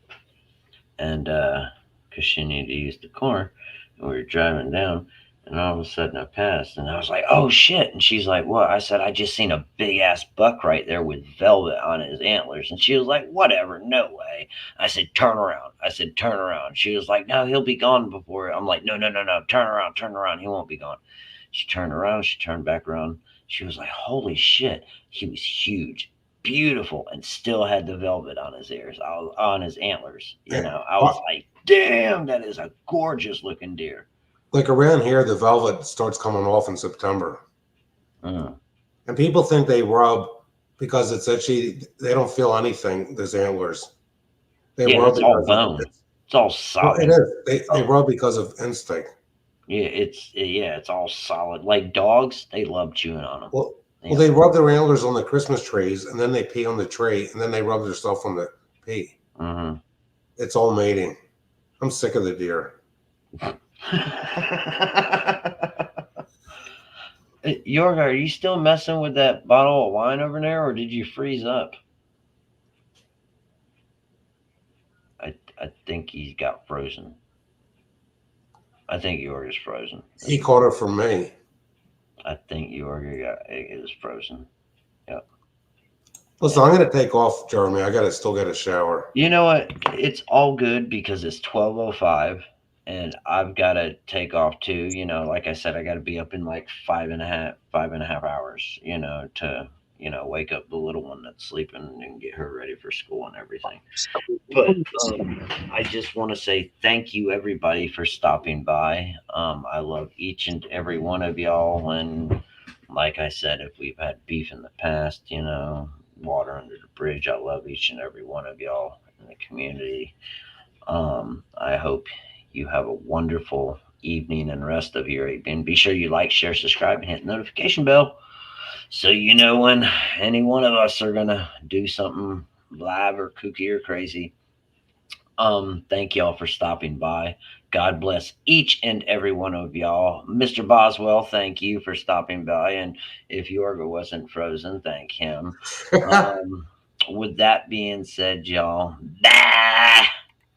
and because she needed to use the car, and we were driving down, and all of a sudden I passed, and I was like, "Oh shit!" And she's like, "What?" I said, "I just seen a big ass buck right there with velvet on his antlers," and she was like, "Whatever, no way." I said, "Turn around." I said, "Turn around." She was like, "No, he'll be gone before." I'm like, "No, no, no, no, turn around. He won't be gone." She turned around. She turned back around. She was like, "Holy shit!" He was huge, beautiful, and still had the velvet on his ears, on his antlers. I was like, "Damn, that is a gorgeous looking deer." Like around here, the velvet starts coming off in September. Mm. And people think they rub because it's itchy. They don't feel anything, those antlers. They Yeah, rub it's all because bone. It's all well, solid. it is. They rub because of instinct. Yeah, it's all solid. Like dogs, they love chewing on them. Well, they rub their antlers on the Christmas trees, and then they pee on the tree, and then they rub themselves on the pee. Mm-hmm. It's all mating. I'm sick of the deer. Yorga, are you still messing with that bottle of wine over there, or did you freeze up? I think he's got frozen. I think Yorga's frozen. He caught it from me. I think Yorga is frozen. Yep. Listen, I'm going to take off, Jeremy. I still got a shower. You know what? It's all good because it's 12:05, and I've got to take off too. Like I said, I got to be up in like 5.5 hours. To wake up the little one that's sleeping and get her ready for school and everything. But I just want to say thank you, everybody, for stopping by. I love each and every one of y'all, and like I said, if we've had beef in the past, water under the bridge. I love each and every one of y'all in the community. I hope you have a wonderful evening and rest of your evening. Be sure you like, share, subscribe, and hit the notification bell so you know when any one of us are gonna do something live or kooky or crazy. Thank y'all for stopping by. God bless each and every one of y'all. Mr. Boswell, thank you for stopping by. And if Yorga wasn't frozen, thank him. With that being said, y'all, bye.